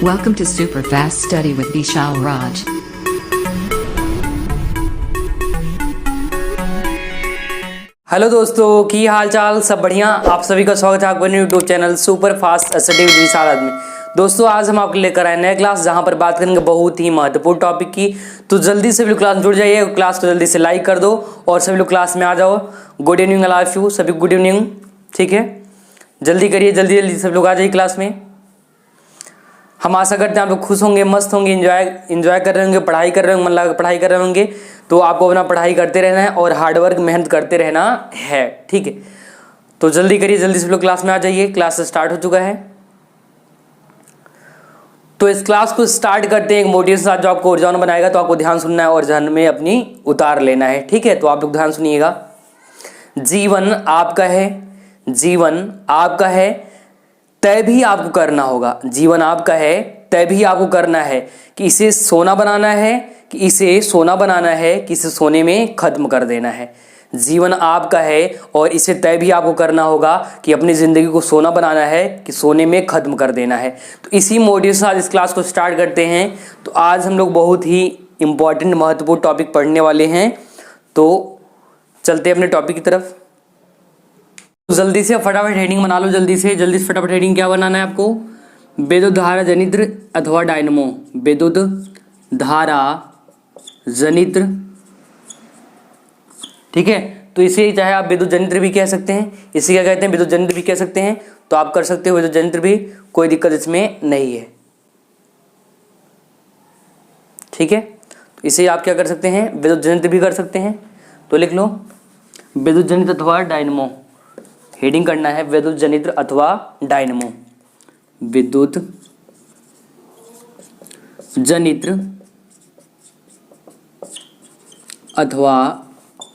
Welcome to Super Fast Study with Vishal Raj. Hello दोस्तों, की हाल चाल सब बढ़िया। आप सभी का स्वागत है आपके YouTube channel super fast study with Vishal Raj में। दोस्तों आज हम आपके लेकर आए नए क्लास जहां पर बात करेंगे बहुत ही महत्वपूर्ण टॉपिक की। तो जल्दी से भी क्लास में जुड़ जाइए, क्लास को जल्दी से लाइक कर दो और सभी लोग क्लास में आ जाओ। Good evening all of you, सभी गुड इवनिंग। ठीक है, जल्दी करिए, जल्दी जल्दी सब लोग आ जाइए क्लास में। हम आशा करते हैं आप लोग खुश होंगे, मस्त होंगे, एंजॉय कर रहे होंगे, पढ़ाई कर रहे होंगे, मन लगा पढ़ाई कर रहे होंगे। तो आपको अपना पढ़ाई करते रहना है और हार्डवर्क मेहनत करते रहना है। ठीक है, तो जल्दी करिए, जल्दी से लोग क्लास में आ जाइए। क्लास स्टार्ट हो चुका है। तो इस क्लास को स्टार्ट करते हैं एक मोटिवेशन के साथ जो आपको ऊर्जावान बनाएगा। तो आपको ध्यान सुनना है और ध्यान में अपनी उतार लेना है। ठीक है, तो आप लोग ध्यान सुनिएगा। जीवन आपका है, जीवन आपका है, तय भी आपको करना होगा। जीवन आपका है, तय भी आपको करना है कि इसे सोना बनाना है, कि इसे सोना बनाना है, कि इसे सोने में खत्म कर देना है। जीवन आपका है और इसे तय भी आपको करना होगा कि अपनी जिंदगी को सोना बनाना है कि सोने में खत्म कर देना है। तो इसी मोटिव से आज इस क्लास को स्टार्ट करते हैं। तो आज हम लोग बहुत ही इंपॉर्टेंट महत्वपूर्ण टॉपिक पढ़ने वाले हैं। तो चलते हैं अपने टॉपिक की तरफ। जल्दी से फटाफट हेडिंग बना लो, जल्दी से फटाफट हेडिंग क्या बनाना है आपको? विद्युत धारा जनित्र अथवा डायनमो। विद्युत धारा जनित्र, ठीक है। तो इसे चाहे आप विद्युत जनित्र भी कह सकते हैं, इसे क्या कहते हैं? विद्युत जनित्र भी कह सकते हैं। तो आप कर सकते हो विद्युत जनित्र भी, कोई दिक्कत इसमें नहीं है। ठीक है, तो इसे आप क्या कर सकते हैं? विद्युत जनित्र भी कर सकते हैं। तो लिख लो विद्युत जनित्र अथवा डायनमो। हेडिंग करना है विद्युत जनित्र अथवा डायनमो। विद्युत जनित्र अथवा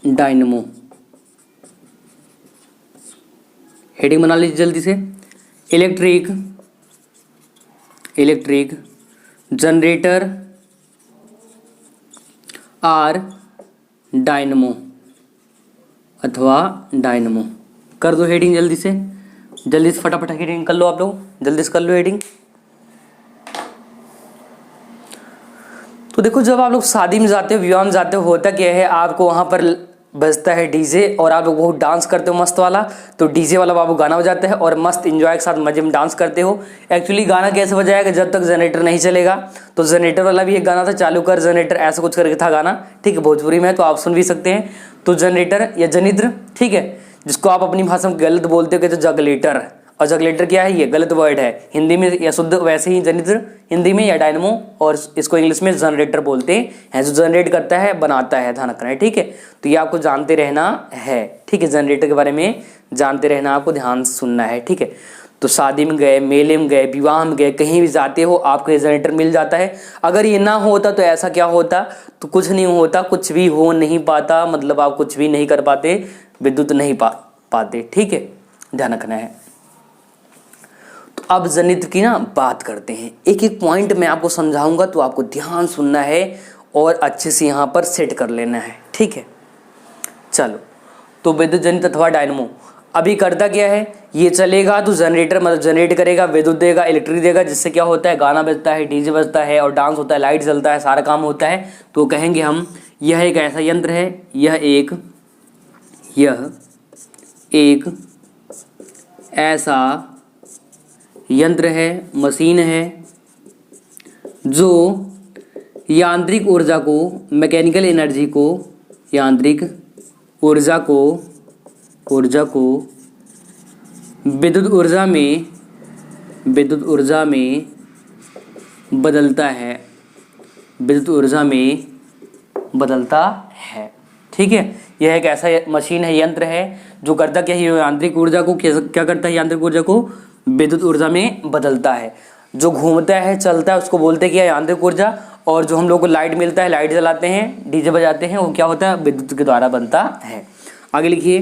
डायनमो। हेडिंग बना लीजिए जल्दी से। इलेक्ट्रिक जनरेटर आर डायनमो अथवा डायनमो। कर दो हेडिंग जल्दी से फटाफट हेडिंग कर लो आप लोग, जल्दी से कर लो हेडिंग। तो देखो, जब आप लोग शादी में जाते हो, विवाह में जाते हो, होता क्या है, आपको वहाँ पर बजता है डीजे और आप लोग बहुत डांस करते हो मस्त वाला। तो डीजे वाला बाबू गाना बजाता है और मस्त एंजॉय के साथ मजे में डांस करते हो। एक्चुअली गाना कैसे बजाएगा? जब तक जनरेटर नहीं चलेगा। तो जनरेटर वाला भी एक गाना था, चालू कर जनरेटर, ऐसा कुछ करके था गाना। ठीक है, भोजपुरी में, तो आप सुन भी सकते हैं। तो जनरेटर या जनित्र, ठीक है, जिसको आप अपनी भाषा में गलत बोलते हो, कहते जगलेटर। और जगलेटर क्या है? ये गलत वर्ड है हिंदी में, या शुद्ध वैसे ही जनित्र हिंदी में, या डायनमो, और इसको इंग्लिश में जनरेटर बोलते हैं। जो जनरेट करता है, बनाता है, ध्यान रखना है। ठीक है, तो ये आपको जानते रहना है। ठीक है, जनरेटर के बारे में जानते रहना, आपको ध्यान सुनना है। ठीक है, तो शादी में गए, मेले में गए, विवाह में गए, कहीं भी जाते हो, आपको ये जनरेटर मिल जाता है। अगर ये ना होता तो ऐसा क्या होता? तो कुछ नहीं होता, कुछ भी हो नहीं पाता, मतलब आप कुछ भी नहीं कर पाते, विद्युत नहीं पाते। ठीक है, ध्यान रखना है। तो अब जनित्र की ना बात करते हैं, एक एक पॉइंट मैं आपको समझाऊंगा, तो आपको ध्यान सुनना है और अच्छे से यहाँ पर सेट कर लेना है। ठीक है, चलो। तो विद्युत जनित्र अथवा डायनमो अभी करता क्या है? ये चलेगा तो जनरेटर मतलब जनरेट करेगा, विद्युत देगा, इलेक्ट्रिक देगा, जिससे क्या होता है? गाना बजता है, डीजे बजता है और डांस होता है, लाइट जलता है, सारा काम होता है। तो कहेंगे हम यह एक ऐसा यंत्र है, यह एक ऐसा यंत्र है, मशीन है, जो यांत्रिक ऊर्जा को, मैकेनिकल एनर्जी को, यांत्रिक ऊर्जा को विद्युत ऊर्जा में बदलता है, ठीक है, यह एक ऐसा मशीन है, यंत्र है, जो करता क्या है? यांत्रिक ऊर्जा को क्या करता है? यांत्रिक ऊर्जा को विद्युत ऊर्जा में बदलता है। जो घूमता है, चलता है, उसको बोलते क्या? यांत्रिक ऊर्जा। और जो हम लोग को लाइट मिलता है, लाइट जलाते हैं, डीजे बजाते हैं, वो क्या होता है? विद्युत के द्वारा बनता है। आगे लिखिए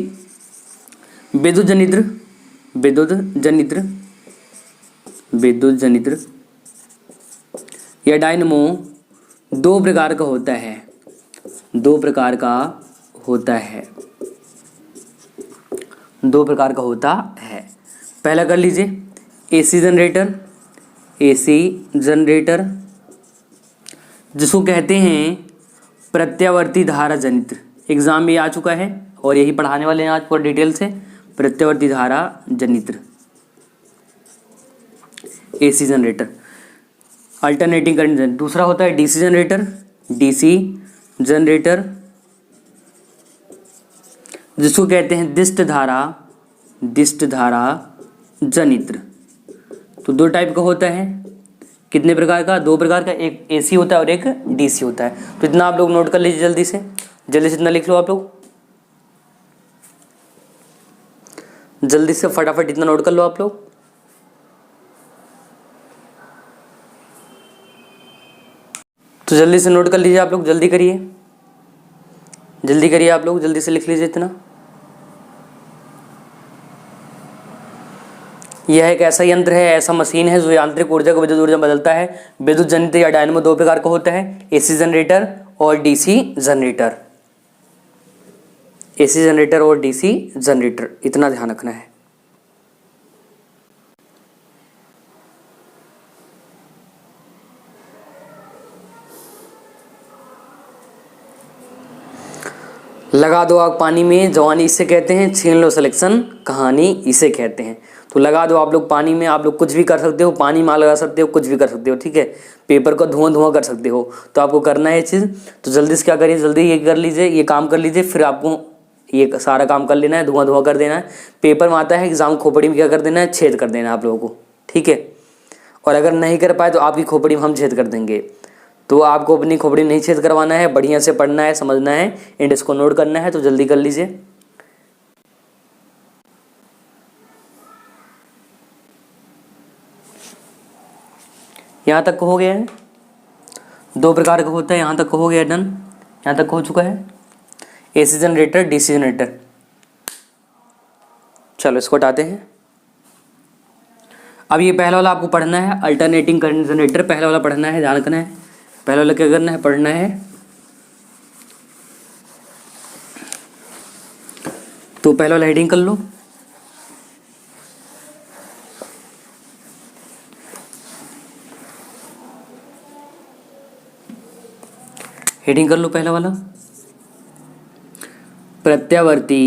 विद्युत जनित्र या डायनमो दो प्रकार का होता है। पहला कर लीजिए एसी जनरेटर, एसी जनरेटर, जिसको कहते हैं प्रत्यावर्ती धारा जनित्र। एग्जाम में आ चुका है और यही पढ़ाने वाले हैं आज पूरा डिटेल से, प्रत्यावर्ती धारा जनित्र, AC generator. Alternating current generator, दूसरा होता है डीसी जनरेटर, डीसी जनरेटर जिसको कहते हैं दिष्ट धारा जनित्र। तो दो टाइप का होता है, कितने प्रकार का, दो प्रकार का, एक एसी होता है और एक डीसी होता है। तो इतना आप लोग नोट कर लीजिए, जल्दी से इतना लिख लो आप लोग, जल्दी से फटाफट इतना नोट कर लो आप लोग। तो जल्दी से नोट कर लीजिए आप लोग, जल्दी करिए आप लोग, जल्दी से लिख लीजिए इतना। यह एक ऐसा यंत्र है, ऐसा मशीन है जो यांत्रिक ऊर्जा को विद्युत ऊर्जा में बदलता है। विद्युत जनित्र या डायनेमो दो प्रकार का होता है, एसी जनरेटर और डीसी जनरेटर। एसी जनरेटर और डीसी जनरेटर, इतना ध्यान रखना है। लगा दो आग पानी में, जवानी इसे कहते हैं, छीन लो सिलेक्शन, कहानी इसे कहते हैं। तो लगा दो आप लोग पानी में, आप लोग कुछ भी कर सकते हो, पानी में लगा सकते हो, कुछ भी कर सकते हो, ठीक है। पेपर को धुआं कर सकते हो। तो आपको करना है ये चीज़, तो जल्दी से क्या करिए, जल्दी ये कर लीजिए, ये काम कर लीजिए, फिर आपको ये सारा काम कर लेना है, धुआं कर देना है। पेपर में आता है एग्जाम, खोपड़ी में क्या कर देना है, छेद कर देना है आप लोगों को, ठीक है। और अगर नहीं कर पाए तो आपकी खोपड़ी में हम छेद कर देंगे। तो आपको अपनी खोपड़ी नहीं छेद करवाना है, बढ़िया से पढ़ना है, समझना है एंड इसको नोट करना है। तो जल्दी कर लीजिए। यहाँ तक हो गया है, दो प्रकार का होता है, यहाँ तक हो गया डन, यहाँ तक हो चुका है, एसी जनरेटर, डीसी जनरेटर। चलो इसको हटाते हैं। अब ये पहला वाला आपको पढ़ना है, अल्टरनेटिंग करंट जनरेटर, पहला वाला पढ़ना है, ध्यान रखना है। पहला वाला क्या करना है, पढ़ना है। तो पहला वाला हेडिंग कर लो, हेडिंग कर लो पहला वाला, प्रत्यावर्ती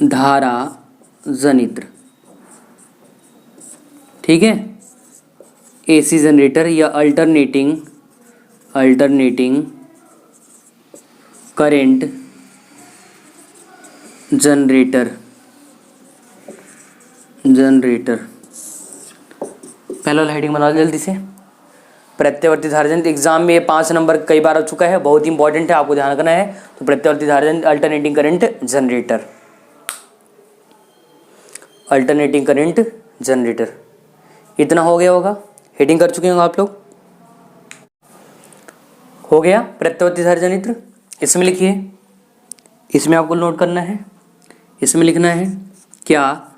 धारा जनित्र, ठीक है। एसी जनरेटर या अल्टरनेटिंग करेंट जनरेटर। पहला वाला हेडिंग बना लो जल्दी से, प्रत्यावर्ती धारा जनित्र। एग्जाम में ये 5 नंबर कई बार आ चुका है, बहुत ही इंपॉर्टेंट है, आपको ध्यान रखना है। तो प्रत्यावर्ती धारा जनित्र, अल्टरनेटिंग करंट जनरेटर, इतना हो गया होगा, हेडिंग कर चुके होंगे आप लोग, हो गया। प्रत्यावर्ती धारा जनित्र, इसमें लिखिए, इसमें आपको नोट करना है, इसमें लिखना है क्या,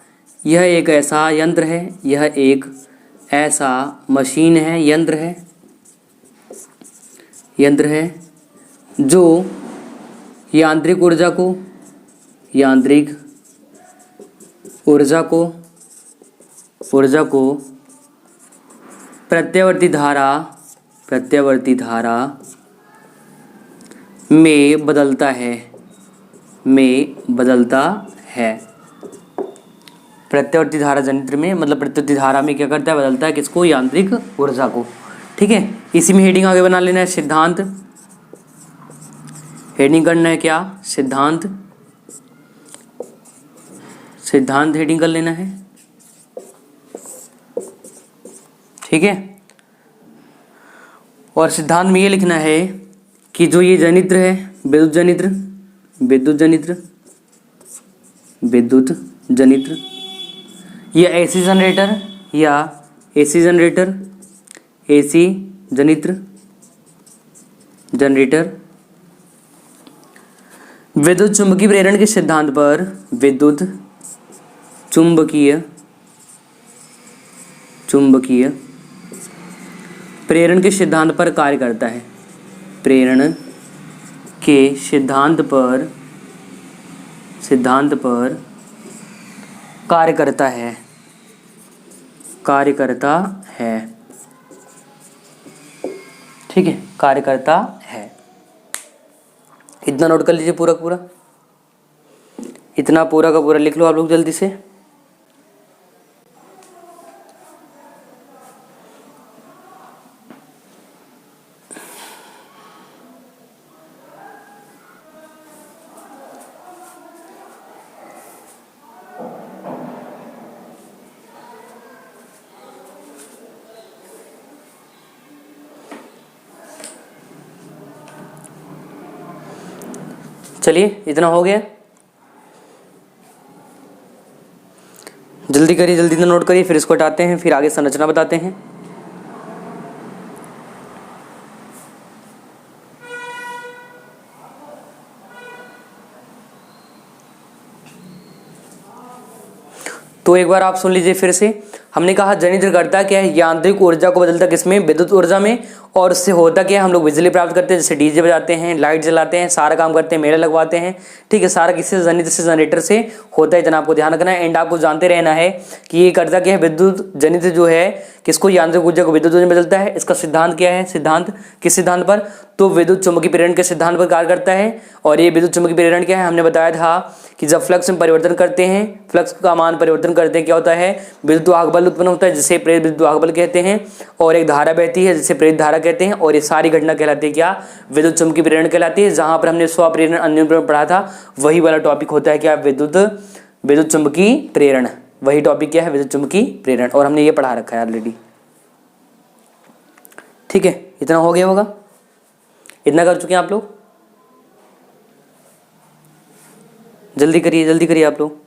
यह एक ऐसा यंत्र है, यह एक ऐसा मशीन है, यंत्र है जो यांत्रिक ऊर्जा को प्रत्यावर्ती धारा में बदलता है। प्रत्यावर्ती धारा जनित्र में, मतलब प्रत्यावर्ती धारा में क्या करता है, बदलता है किसको, यांत्रिक ऊर्जा को, ठीक है। इसी में हेडिंग आगे बना लेना है, सिद्धांत। हेडिंग करना है क्या, सिद्धांत हेडिंग कर लेना है, ठीक है। और सिद्धांत में ये लिखना है कि जो ये जनित्र है, विद्युत जनित्र, या एसी जनरेटर विद्युत चुंबकीय प्रेरण के सिद्धांत पर, विद्युत चुंबकीय प्रेरण के सिद्धांत पर कार्य करता है। प्रेरण के सिद्धांत पर कार्य करता है, कार्य करता है, ठीक है, कार्य करता है। इतना नोट कर लीजिए पूरा पूरा, इतना पूरा का पूरा लिख लो आप लोग जल्दी से। चलिए इतना हो गया, जल्दी करिए, जल्दी से नोट करिए, फिर इसको हटाते हैं, फिर आगे संरचना बताते हैं। तो एक बार आप सुन लीजिए फिर से। हमने कहा जनित्र करता क्या है, यांत्रिक ऊर्जा को बदलता किसमें, विद्युत ऊर्जा में, और उससे होता क्या है, हम लोग बिजली प्राप्त करते हैं, जैसे डीजे बजाते हैं, लाइट जलाते हैं, सारा काम करते हैं, मेला लगवाते हैं, ठीक है। सारा किससे, जनित्र से, जनरेटर से होता है, इतना आपको ध्यान रखना है। एंड आपको जानते रहना है कि ये करता क्या है, विद्युत जनित्र जो है किसको, यांत्रिक ऊर्जा को विद्युत ऊर्जा में बदलता है। इसका सिद्धांत क्या है, सिद्धांत किस सिद्धांत पर, तो विद्युत चुम्बकीय प्रेरण के सिद्धांत पर कार्य करता है। और ये विद्युत चुम्बकीय प्रेरण क्या है, हमने बताया था कि जब फ्लक्स में परिवर्तन करते हैं, फ्लक्स का मान परिवर्तन करते हैं, क्या होता है, विद्युत वाहक बल उत्पन्न होता है, जिसे प्रेरित विद्युत वाहक बल कहते हैं, और एक धारा बहती है जिसे प्रेरित धारा कहते हैं। और ये सारी घटना कहलाती है क्या, विद्युत चुम्बकीय प्रेरण कहलाती है। जहां पर हमने स्वप्रेरण अन्योन्य पढ़ा था, वही वाला टॉपिक होता है क्या, विद्युत चुम्बकीय प्रेरण, वही टॉपिक क्या है, विद्युत चुम्बकीय प्रेरण, और हमने ये पढ़ा रखा है ऑलरेडी, ठीक है। इतना हो गया होगा, इतना कर चुके हैं आप लोग, जल्दी करिए आप लोग।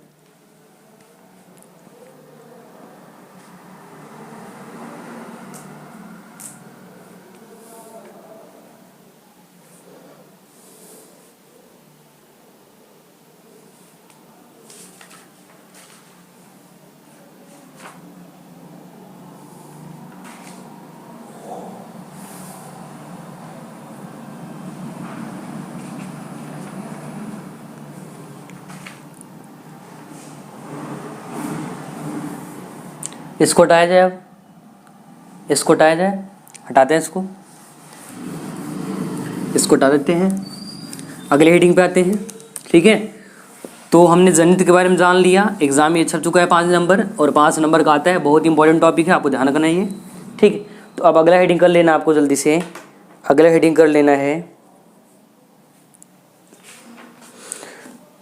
इसको हटाया जाए, अब इसको हटाया जाए, हटाते हैं इसको हटा देते हैं, अगले हेडिंग पे आते हैं, ठीक है। तो हमने जनित्र के बारे में जान लिया, एग्जाम में छप चुका है 5 नंबर, और 5 नंबर का आता है, बहुत इंपॉर्टेंट टॉपिक है, आपको ध्यान रखना है ये, ठीक है। तो अब अगला हेडिंग कर लेना आपको जल्दी से, अगला हेडिंग कर लेना है।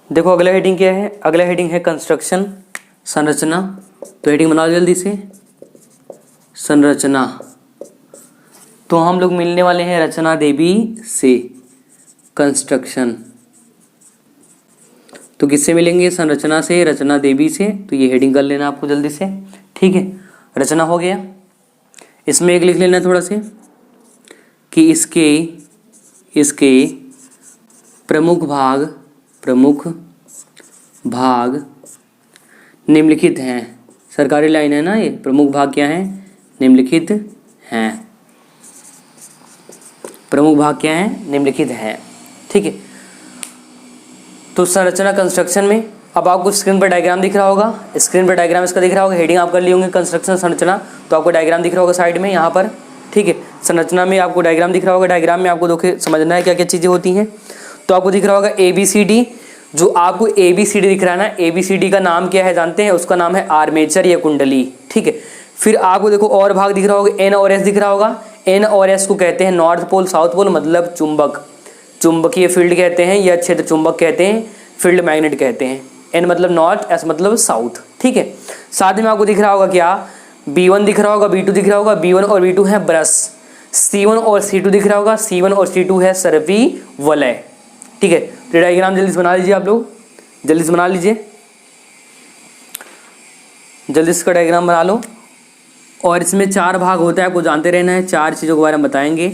देखो अगला हेडिंग क्या है, अगला हेडिंग है कंस्ट्रक्शन, संरचना। तो हेडिंग बनाओ जल्दी से, संरचना। तो हम लोग मिलने वाले हैं रचना देवी से, कंस्ट्रक्शन। तो किससे मिलेंगे, संरचना से, रचना देवी से। तो ये हेडिंग कर लेना आपको जल्दी से, ठीक है। रचना हो गया, इसमें एक लिख लेना थोड़ा से कि इसके प्रमुख भाग निम्नलिखित हैं। सरकारी लाइन है ना ये, प्रमुख भाग क्या है, निम्नलिखित हैं, प्रमुख भाग क्या है, निम्नलिखित हैं, ठीक है। तो संरचना कंस्ट्रक्शन में अब आपको स्क्रीन पर डायग्राम दिख रहा होगा, स्क्रीन पर डायग्राम इसका दिख रहा होगा, हेडिंग आप कर लिए होंगे कंस्ट्रक्शन संरचना, तो आपको डायग्राम दिख रहा होगा साइड में यहाँ पर, ठीक है। संरचना में आपको डायग्राम दिख रहा होगा, डायग्राम में आपको देखिए समझना है क्या क्या चीज़ें होती हैं। तो आपको दिख रहा होगा ABCD, जो आपको ABCD दिख रहा है ना, ABCD का नाम क्या है जानते हैं, उसका नाम है आर्मेचर या कुंडली, ठीक है। फिर आपको देखो और भाग दिख रहा होगा, N और S दिख रहा होगा। N और S को कहते हैं नॉर्थ पोल साउथ पोल, मतलब चुंबक, चुंबकीय फील्ड कहते हैं, या क्षेत्र चुंबक कहते हैं, फील्ड मैग्नेट कहते हैं। N मतलब नॉर्थ, S मतलब साउथ, ठीक है। साथ में आपको दिख रहा होगा क्या, B1 दिख रहा होगा, B2 दिख रहा होगा, B1 और B2 है ब्रश, C1 और C2 दिख रहा होगा, C1 और C2 है सर्पी वलय, ठीक है। तो डायग्राम जल्दी से बना लीजिए आप लोग, जल्दी से बना लीजिए, जल्दी से इसका डायग्राम बना लो। और इसमें 4 भाग होता है, आपको जानते रहना है, 4 चीज़ों के बारे में बताएंगे,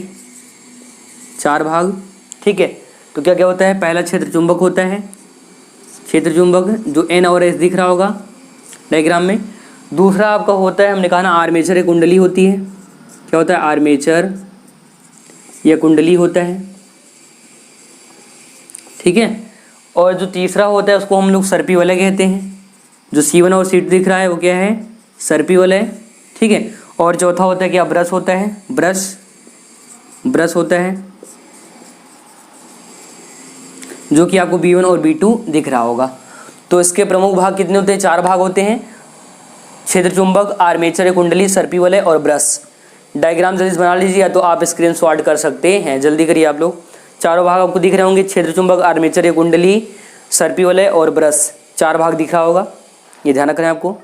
4 भाग, ठीक है। तो क्या क्या होता है, पहला क्षेत्र चुंबक होता है, क्षेत्र चुंबक जो N और S दिख रहा होगा डायग्राम में। दूसरा आपका होता है, हमने कहा ना आर्मेचर या कुंडली होती है, क्या होता है, आर्मेचर या कुंडली होता है, ठीक है। और जो तीसरा होता है उसको हम लोग सर्पी वलय कहते हैं, जो C1 और C2 दिख रहा है वो क्या है, सर्पी वलय, ठीक है। और चौथा होता है क्या, ब्रश होता है, ब्रश होता है, जो कि आपको B1 और B2 दिख रहा होगा। तो इसके प्रमुख भाग कितने होते हैं, 4 भाग होते हैं, क्षेत्र चुंबक, आर्मेचर कुंडली, सर्पी वलय और ब्रश। डायग्राम जल्दी से बना लीजिए या तो आप स्क्रीनशॉट कर सकते हैं, जल्दी करिए आप लोग। चारों भाग आपको दिख रहे होंगे, क्षेत्र चुंबक, आर्मेचर कुंडली, सर्पी वलय और ब्रश, 4 भाग दिख रहा होगा, ये ध्यान रखना है आपको।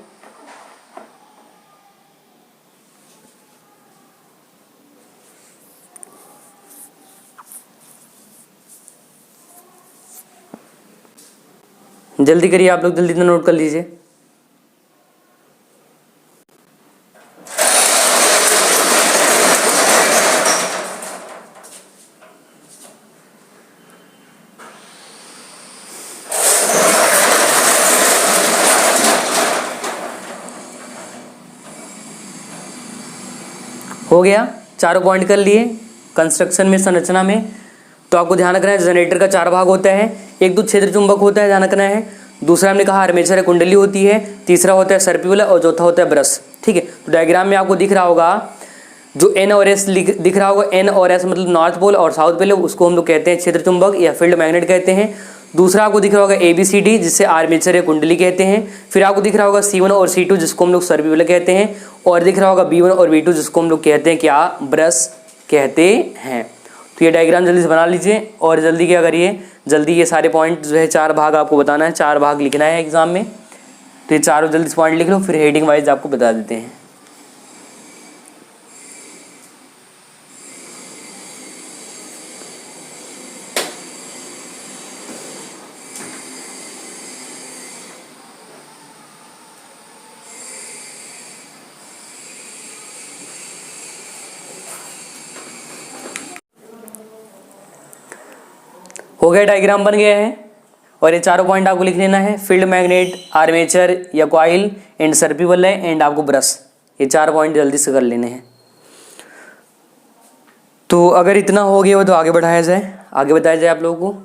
जल्दी करिए आप लोग, जल्दी नोट कर लीजिए। हो गया, चारों पॉइंट कर लिए कंस्ट्रक्शन में, संरचना में। तो आपको ध्यान रखना है जनरेटर का 4 भाग होता है, एक तो क्षेत्र चुंबक होता है, ध्यान रखना है, दूसरा हमने कहा आर्मेचर कुंडली होती है, तीसरा होता है सर्पी वलय और चौथा होता है ब्रश, ठीक है। तो डायग्राम में आपको दिख रहा होगा जो N और S दिख रहा होगा, N और S मतलब नॉर्थ पोल और साउथ पोल, उसको हम लोग कहते हैं क्षेत्र चुंबक या फील्ड मैग्नेट कहते हैं। दूसरा आपको दिख रहा होगा ABCD जिससे आर्मेचर या कुंडली कहते हैं। फिर आपको दिख रहा होगा C1 और C2 जिसको हम लोग सर्पी वलय कहते हैं, और दिख रहा होगा B1 और B2 जिसको हम लोग कहते हैं क्या, ब्रश कहते हैं। तो ये डायग्राम जल्दी से बना लीजिए और जल्दी क्या करिए, जल्दी ये सारे पॉइंट जो है 4 भाग आपको बताना है, 4 भाग लिखना है एग्जाम में। तो ये चारों जल्दी से पॉइंट लिख लो, फिर हेडिंग वाइज आपको बता देते हैं। हो गया, डायग्राम बन गया है। और ये चारों पॉइंट आपको लिख लेना है, फील्ड मैग्नेट, आर्मेचर या कॉइल एंड सर्पी वलय एंड आपको ब्रश, ये 4 पॉइंट जल्दी से कर लेने हैं। तो अगर इतना हो गया हो तो आगे बढ़ाया जाए, आगे बताया जाए आप लोगों को।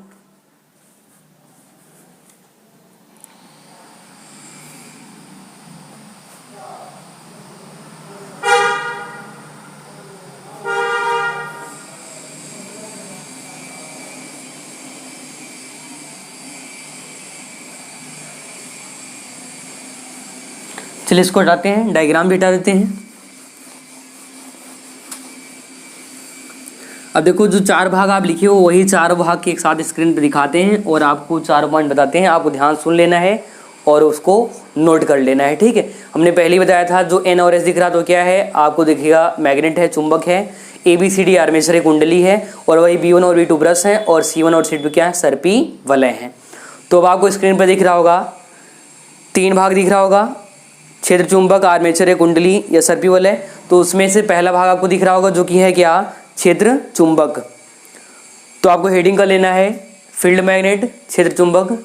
चलिए इसको हटाते हैं, डायग्राम भी हटा देते हैं। अब देखो जो 4 भाग आप लिखे हो वही 4 भाग के एक साथ स्क्रीन पे दिखाते हैं और आपको 4 पॉइंट बताते हैं, आपको ध्यान सुन लेना है और उसको नोट कर लेना है, ठीक है। हमने पहले ही बताया था जो N और S दिख रहा तो क्या है, आपको दिखेगा मैग्नेट है, चुंबक है, ABCD आर्मेचर कुंडली है, और वही B1 और B2 ब्रश है, और C1 और C2 क्या है, सर्पी वलय है। तो अब आपको स्क्रीन पर दिख रहा होगा 3 भाग दिख रहा होगा, क्षेत्र चुंबक, आर्मेचर कुंडली या सर्पी वलय। तो उसमें से पहला भाग आपको दिख रहा होगा जो कि है क्या, क्षेत्र चुंबक। तो आपको हेडिंग कर लेना है फील्ड मैग्नेट, क्षेत्र चुंबक।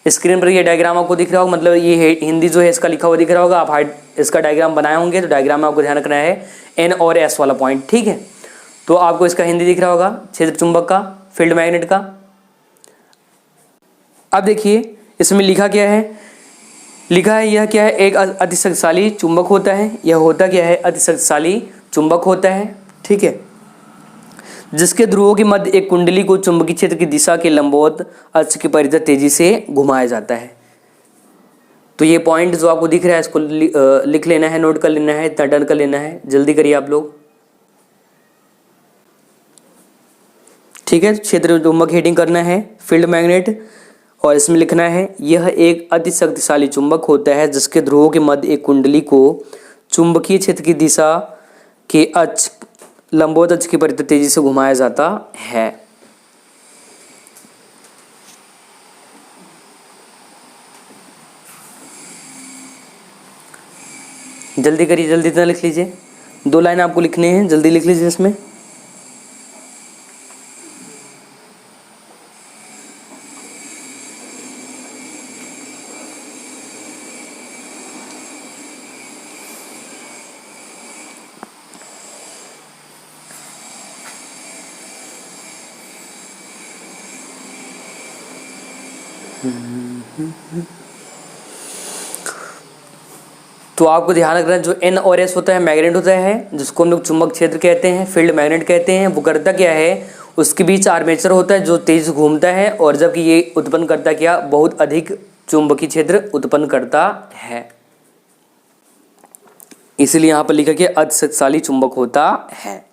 स्क्रीन पर ये डायग्राम आपको दिख रहा होगा, मतलब ये हिंदी जो है इसका लिखा हुआ दिख रहा होगा, आप इसका डायग्राम बनाए होंगे। तो डायग्राम में आपको ध्यान रखना है N और S वाला पॉइंट, ठीक है। तो आपको इसका हिंदी दिख रहा होगा, क्षेत्र चुंबक का, फील्ड मैग्नेट का। अब देखिए इसमें लिखा क्या है, लिखा है यह क्या है, एक अति शक्तिशाली चुंबक होता है। यह होता क्या है, अति शक्तिशाली चुंबक होता है, ठीक है, जिसके ध्रुवों के मध्य एक कुंडली को चुंबकीय क्षेत्र की दिशा के लंबवत अक्ष के परिधि तेजी से घुमाया जाता है। तो ये पॉइंट जो आपको दिख रहा है इसको लिख लेना है, नोट कर लेना है, इतना डन कर लेना है, जल्दी करिए आप लोग, ठीक है। क्षेत्र चुंबक हेडिंग करना है फील्ड मैग्नेट, और इसमें लिखना है यह एक अति शक्तिशाली चुंबक होता है जिसके ध्रुवों के मध्य एक कुंडली को चुंबकीय क्षेत्र की दिशा के अक्ष, लंबवत अक्ष की परिधि तेजी से घुमाया जाता है। जल्दी करिए, जल्दी इतना लिख लीजिए, 2 लाइन आपको लिखने हैं, जल्दी लिख लीजिए इसमें। तो आपको ध्यान रखना जो N और S होता है मैग्नेट होता है, जिसको हम लोग चुंबक क्षेत्र कहते हैं, फील्ड मैग्नेट कहते हैं। वो करता क्या है, उसके बीच आर्मेचर होता है जो तेज घूमता है, और जबकि ये उत्पन्न करता क्या, बहुत अधिक चुंबकीय क्षेत्र उत्पन्न करता है। इसलिए यहां पर लिखा कि अतिशक्तिशाली चुंबक होता है।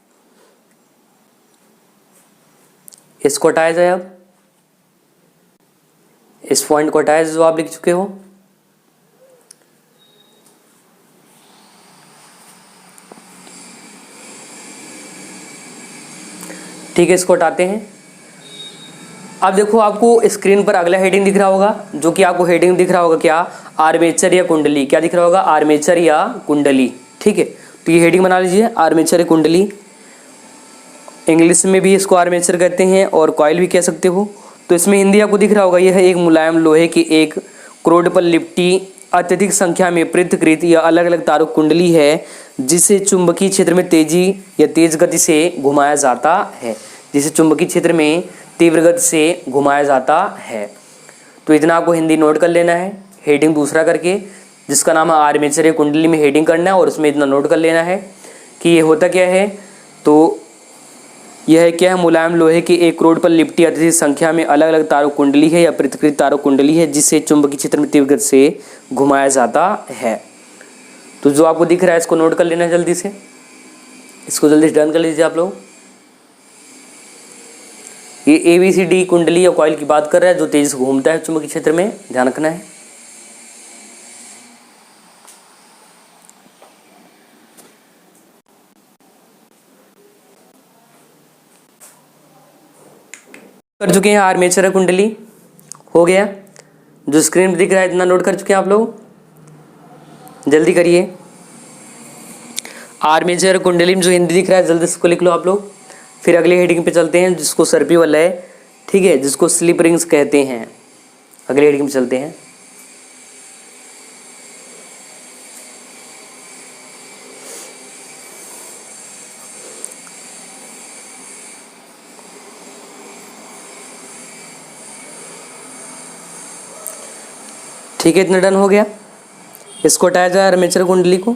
इसको हटाया जाए। अब इस पॉइंट को हटाया जो आप लिख चुके हो। ठीक है, इसको हटाते हैं। अब देखो आपको स्क्रीन पर अगला हेडिंग दिख रहा होगा, जो कि आपको हेडिंग दिख रहा होगा क्या, आर्मेचर या कुंडली। क्या दिख रहा होगा, आर्मेचर या कुंडली। ठीक है, तो ये हेडिंग बना लीजिए, आर्मेचर या कुंडली। इंग्लिश में भी इसको आर्मेचर कहते हैं और कॉइल भी कह सकते हो। तो इसमें हिंदी आपको दिख रहा होगा, यह एक मुलायम लोहे की एक क्रोड पर लिपटी अत्यधिक संख्या में पृथकृत या अलग अलग तारों कुंडली है, जिसे चुंबकीय क्षेत्र में तेजी या तेज गति से घुमाया जाता है। जिसे चुंबकीय क्षेत्र में तीव्र गति से घुमाया जाता है। तो इतना आपको हिंदी नोट कर लेना है, हेडिंग दूसरा करके, जिसका नाम है आर्मेचर या कुंडली में हेडिंग करना है, और उसमें इतना नोट कर लेना है कि ये होता क्या है। तो यह क्या है, मुलायम लोहे की एक क्रोड पर लिपटी अत्यधिक संख्या में अलग अलग तारों कुंडली है या पृथकृत तारों कुंडली है, जिसे चुंबकीय क्षेत्र में तीव्र गति से घुमाया जाता है। तो जो आपको दिख रहा है इसको नोट कर लेना है जल्दी से, इसको जल्दी से डन कर लीजिए आप लोग। ये ABCD कुंडली या कॉइल की बात कर रहा है, जो तेजी से घूमता है चुंबकीय क्षेत्र में, ध्यान रखना है। कर चुके हैं आर्मेचर कुंडली, हो गया। जो स्क्रीन पर दिख रहा है इतना नोट कर चुके हैं आप लोग, जल्दी करिए। आर्मेचर कुंडली में जो हिंदी दिख रहा है जल्दी इसको लिख लो आप लोग। फिर अगले हेडिंग पे चलते हैं, जिसको सर्पी वाला है, ठीक है, जिसको स्लिप रिंग्स कहते हैं। अगले हेडिंग पे चलते हैं। ठीक है, इतना डन हो गया। इसको हटाया जाए आर्मेचर कुंडली को।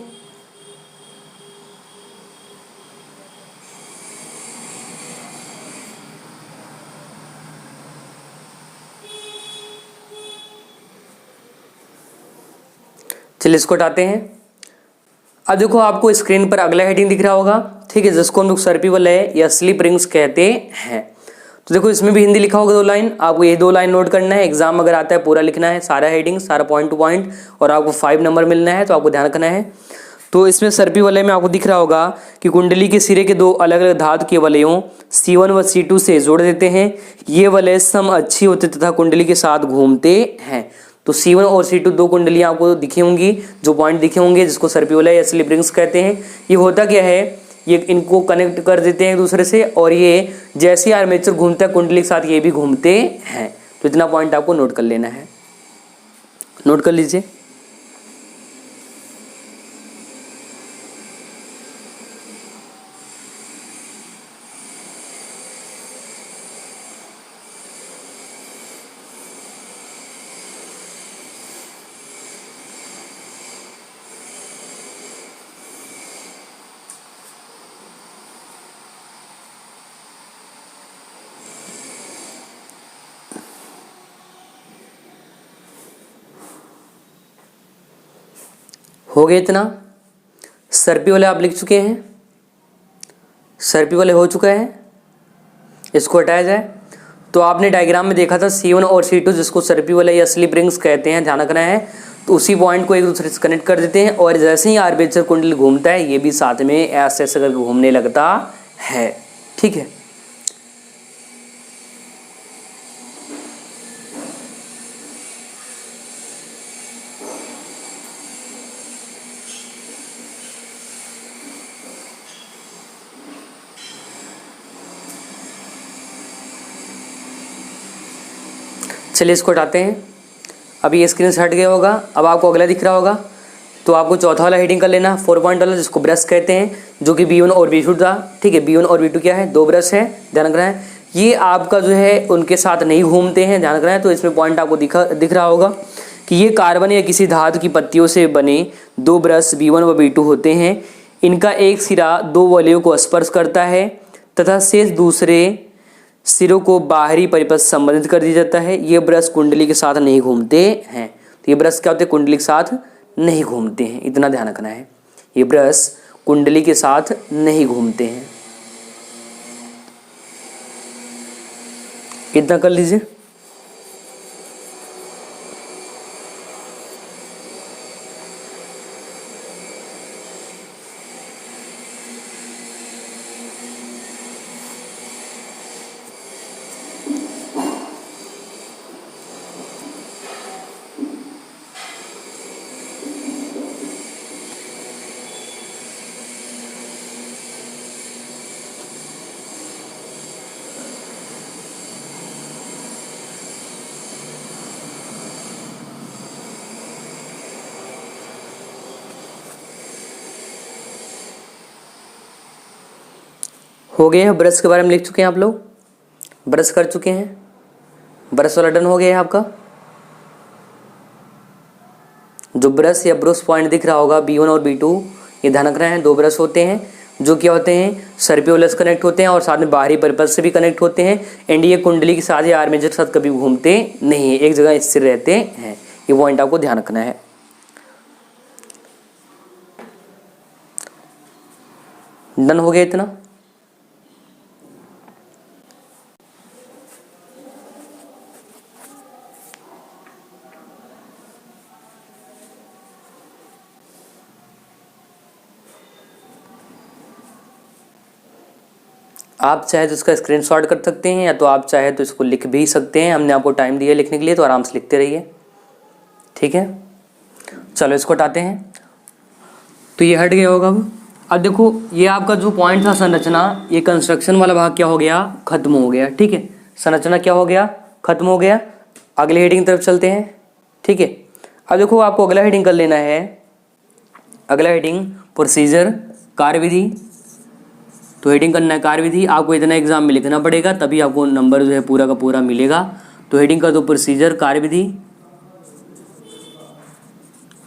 चलिए इसको हटाते हैं। अब देखो आपको स्क्रीन पर अगला हेडिंग दिख रहा होगा, ठीक है, जिसको हम लोग सर्पी वाला है या स्लिप रिंग्स कहते हैं। तो देखो इसमें भी हिंदी लिखा होगा 2 लाइन, आपको ये 2 लाइन नोट करना है। एग्जाम अगर आता है पूरा लिखना है, सारा हेडिंग, सारा पॉइंट टू पॉइंट, और आपको 5 नंबर मिलना है, तो आपको ध्यान रखना है। तो इसमें सर्पी वलय में आपको दिख रहा होगा कि कुंडली के सिरे के 2 अलग अलग धातु के वलयों C1 व C2 से जोड़ देते हैं। ये वलय सम अच्छी होते तथा कुंडली के साथ घूमते हैं। तो C1 और C2 2 कुंडलियां आपको दिखी होंगी, जो पॉइंट दिखे होंगे, जिसको सर्पी वलय या स्लिप रिंग्स कहते हैं। ये होता क्या है, ये इनको कनेक्ट कर देते हैं एक दूसरे से, और ये जैसे आर्मेचर घूमता है कुंडली के साथ ये भी घूमते हैं। तो इतना पॉइंट आपको नोट कर लेना है, नोट कर लीजिए। हो गया इतना। सर्पी वाले आप लिख चुके हैं, सर्पी वाले हो चुका है। इसको हटाया जाए। तो आपने डायग्राम में देखा था C1 और C2, जिसको सर्पी वाले या स्लिप रिंग्स कहते हैं, ध्यान रखना है। तो उसी पॉइंट को एक दूसरे से कनेक्ट कर देते हैं, और जैसे ही आर्मेचर कुंडल घूमता है ये भी साथ में ऐसे ऐसे करके घूमने लगता है। ठीक है, चलिए इसको हटाते हैं। अभी ये स्क्रीन से हट गया होगा, अब आपको अगला दिख रहा होगा। तो आपको चौथा वाला हेडिंग कर लेना, 4 पॉइंट वाला, जिसको ब्रश कहते हैं, जो कि B1 और B2 था। ठीक है, B1 और B2 क्या है, 2 ब्रश है, ध्यान रखना है। ये आपका जो है उनके साथ नहीं घूमते हैं, ध्यान रखना है। तो इसमें पॉइंट आपको दिख रहा होगा कि ये कार्बन या किसी धातु की पत्तियों से बने दो ब्रश B1 व B2 होते हैं। इनका एक सिरा दो वलयों को स्पर्श करता है तथा शेष दूसरे सिरों को बाहरी परिपथ से संबंधित कर दिया जाता है। ये ब्रश कुंडली के साथ नहीं घूमते हैं। तो ये ब्रश क्या होते हैं? कुंडली के साथ नहीं घूमते हैं, इतना ध्यान रखना है। ये ब्रश कुंडली के साथ नहीं घूमते हैं, इतना कर लीजिए। हो गए हैं, ब्रश के बारे में लिख चुके हैं आप लोग, ब्रश कर चुके हैं, ब्रश वाला डन हो गया है आपका। जो ब्रश या ब्रश पॉइंट दिख रहा होगा B1 और B2, ये ध्यान रखना है। दो ब्रश होते हैं जो क्या होते हैं? सर्पियोलस कनेक्ट होते हैं और साथ में बाहरी परिपथ से भी कनेक्ट होते हैं। एंड ये कुंडली के साथ या आर्मेचर के साथ कभी घूमते नहीं है, एक जगह स्थिर रहते हैं। ये पॉइंट आपको ध्यान रखना है। डन हो गया इतना। आप चाहे तो इसका स्क्रीनशॉट कर सकते हैं या तो आप चाहे तो इसको लिख भी सकते हैं। हमने आपको टाइम दिया लिखने के लिए, तो आराम से लिखते रहिए, ठीक है। चलो इसको हटाते हैं। तो ये हट गया होगा। अब देखो ये आपका जो पॉइंट था संरचना, ये कंस्ट्रक्शन वाला भाग क्या हो गया? खत्म हो गया, ठीक है। संरचना क्या हो गया? खत्म हो गया। अगले हेडिंग तरफ चलते हैं, ठीक है। अब देखो आपको अगला हेडिंग कर लेना है। अगला हेडिंग प्रोसीजर, कार्यविधि। तो हेडिंग करना है कार्यविधि। आपको इतना एग्जाम में लिखना पड़ेगा, तभी आपको नंबर जो है पूरा का पूरा मिलेगा। तो हेडिंग कर दो प्रोसीजर कार्यविधि।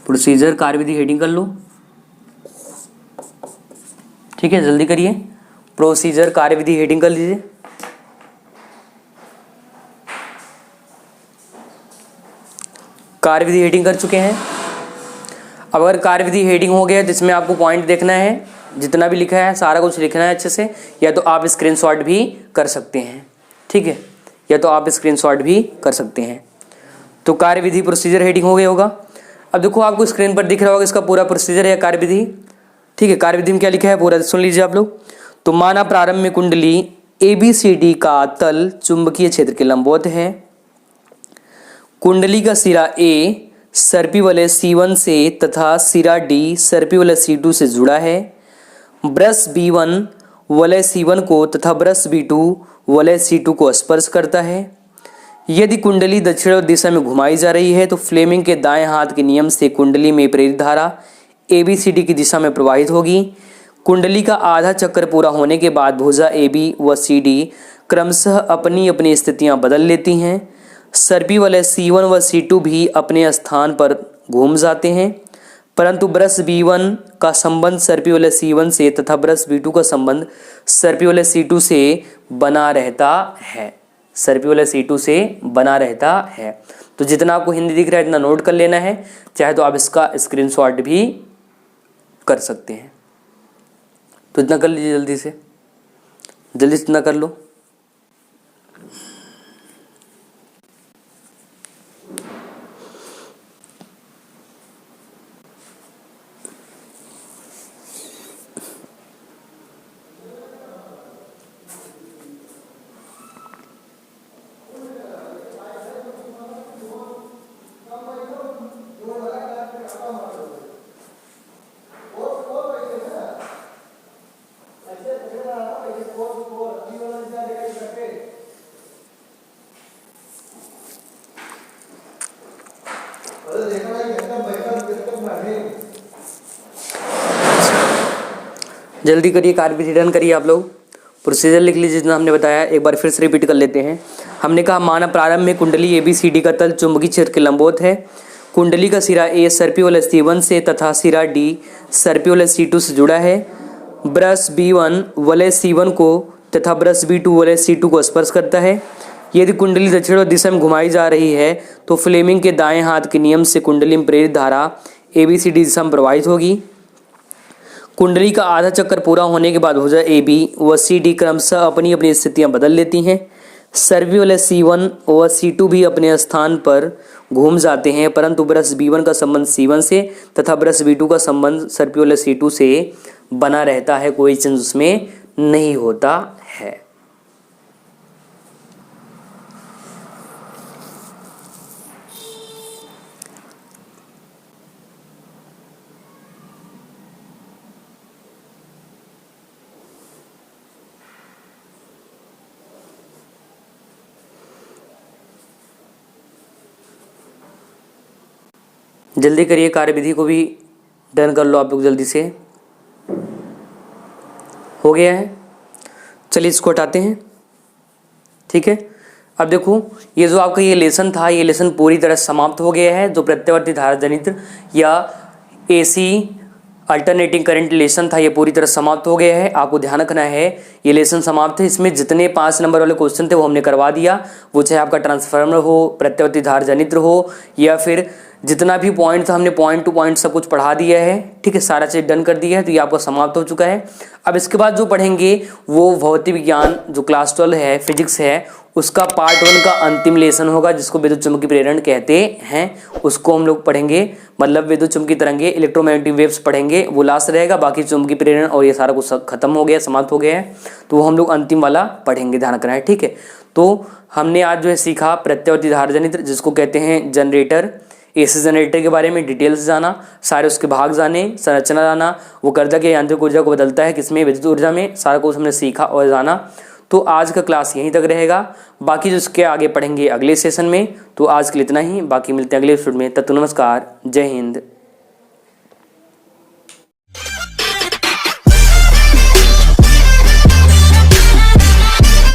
प्रोसीजर कार्यविधि हेडिंग कर लो, ठीक है। जल्दी करिए, प्रोसीजर कार्यविधि हेडिंग कर लीजिए। कार्यविधि हेडिंग कर चुके हैं। अब अगर कार्यविधि हेडिंग हो गया तो इसमें आपको पॉइंट देखना है, जितना भी लिखा है सारा कुछ लिखना है अच्छे से, या तो आप स्क्रीनशॉट भी कर सकते हैं, ठीक है, या तो आप स्क्रीनशॉट भी कर सकते हैं। तो कार्यविधि प्रोसीजर हेडिंग हो गया होगा। अब देखो आपको स्क्रीन पर दिख रहा होगा इसका पूरा प्रोसीजर है कार्यविधि, ठीक है। कार्यविधि में क्या लिखा है पूरा सुन लीजिए आप लोग। तो माना प्रारंभ में कुंडली ABCD का तल चुंबकीय क्षेत्र के लंबवत है। कुंडली का सिरा A सर्पी वलय C1 से तथा सिरा D सर्पी वलय C2 से जुड़ा है। ब्रश B1 वलय C1 को तथा ब्रश B2 वलय C2 को स्पर्श करता है। यदि कुंडली दक्षिण दिशा में घुमाई जा रही है तो फ्लेमिंग के दाएं हाथ के नियम से कुंडली में प्रेरित धारा ABCD की दिशा में प्रवाहित होगी। कुंडली का आधा चक्कर पूरा होने के बाद भुजा AB व CD क्रमशः अपनी अपनी स्थितियां बदल लेती हैं। सर्पी वलय C1 व C2 भी अपने स्थान पर घूम जाते हैं, परंतु ब्रश B1 का संबंध सर्पी वलय C1 से तथा ब्रश B2 का संबंध सर्पी वलय C2 से बना रहता है। सर्पी वलय C2 से बना रहता है। तो जितना आपको हिंदी दिख रहा है इतना नोट कर लेना है, चाहे तो आप इसका स्क्रीनशॉट भी कर सकते हैं। तो इतना कर लीजिए, जल्दी से इतना कर लो। जल्दी करिए, कार्यविधि डन करिए आप लोग। प्रोसीजर लिख लीजिए जितना हमने बताया, एक बार फिर से रिपीट कर लेते हैं। हमने कहा माना प्रारंभ में कुंडली ABCD का तल चुंबकीय क्षेत्र के लंबवत है। कुंडली का सिरा ए सर्पियोलस C1 से तथा सिरा डी सर्पियोलस C2 से जुड़ा है। ब्रश B1 वलय C1 को तथा ब्रश B2 वलय C2 को स्पर्श करता है। यदि कुंडली दक्षिण दिशा में घुमाई जा रही है तो फ्लेमिंग के दाएं हाथ के नियम से कुंडली में प्रेरित धारा ABCD दिशा में प्रवाहित होगी। कुंडली का आधा चक्कर पूरा होने के बाद भुजा AB व CD क्रमशः अपनी अपनी स्थितियां बदल लेती हैं। सर्पियोलस C1 व C2 भी अपने स्थान पर घूम जाते हैं, परंतु ब्रश B1 का संबंध C1 से तथा ब्रश B2 का संबंध सर्पियोलस C2 से बना रहता है, कोई चेंज उसमें नहीं होता है। जल्दी करिए, कार्यविधि को भी डन कर लो आप लोग जल्दी से। हो गया है, चलिए इसको हटाते हैं। ठीक है, अब देखो ये जो आपका ये लेसन था, ये लेसन पूरी तरह समाप्त हो गया है। जो प्रत्यावर्ती धारा जनित्र या AC अल्टरनेटिंग करंट लेसन था, ये पूरी तरह समाप्त हो गया है। आपको ध्यान रखना है ये लेसन समाप्त है। इसमें जितने 5 नंबर वाले क्वेश्चन थे वो हमने करवा दिया, वो चाहे आपका ट्रांसफार्मर हो, प्रत्यावर्ती धारा जनित्र हो, या फिर जितना भी पॉइंट था हमने पॉइंट टू पॉइंट सब कुछ पढ़ा दिया है। ठीक है, सारा चीज डन कर दिया है, तो ये आपका समाप्त हो चुका है। अब इसके बाद जो पढ़ेंगे वो भौतिक विज्ञान जो क्लास 12 है, फिजिक्स है, उसका पार्ट 1 का अंतिम लेसन होगा, जिसको विद्युत चुम्बकीय प्रेरण कहते हैं। उसको हम लोग पढ़ेंगे, मतलब विद्युत चुम्बकीय तरंगे, इलेक्ट्रोमैग्नेटिक वेव्स पढ़ेंगे, वो लास्ट रहेगा। बाकी चुम्बकीय प्रेरण और ये सारा कुछ खत्म हो गया, समाप्त हो गया है, तो वो हम लोग अंतिम वाला पढ़ेंगे, ध्यान रखना है। ठीक है, तो हमने आज जो है सीखा प्रत्यावर्ती धारा जनित्र, जिसको कहते हैं जनरेटर। AC जनरेटर के बारे में डिटेल से जाना, सारे उसके भाग जाने, संरचना जाना, वो कर्जक या यांत्रिक ऊर्जा को बदलता है किसमें, विद्युत ऊर्जा में, सारा कुछ हमने सीखा और जाना। तो आज का क्लास यहीं तक रहेगा, बाकी जो इसके आगे पढ़ेंगे अगले सेशन में। तो आज के लिए इतना ही, बाकी मिलते हैं अगले एपिसोड में। तब तक नमस्कार, जय हिंद।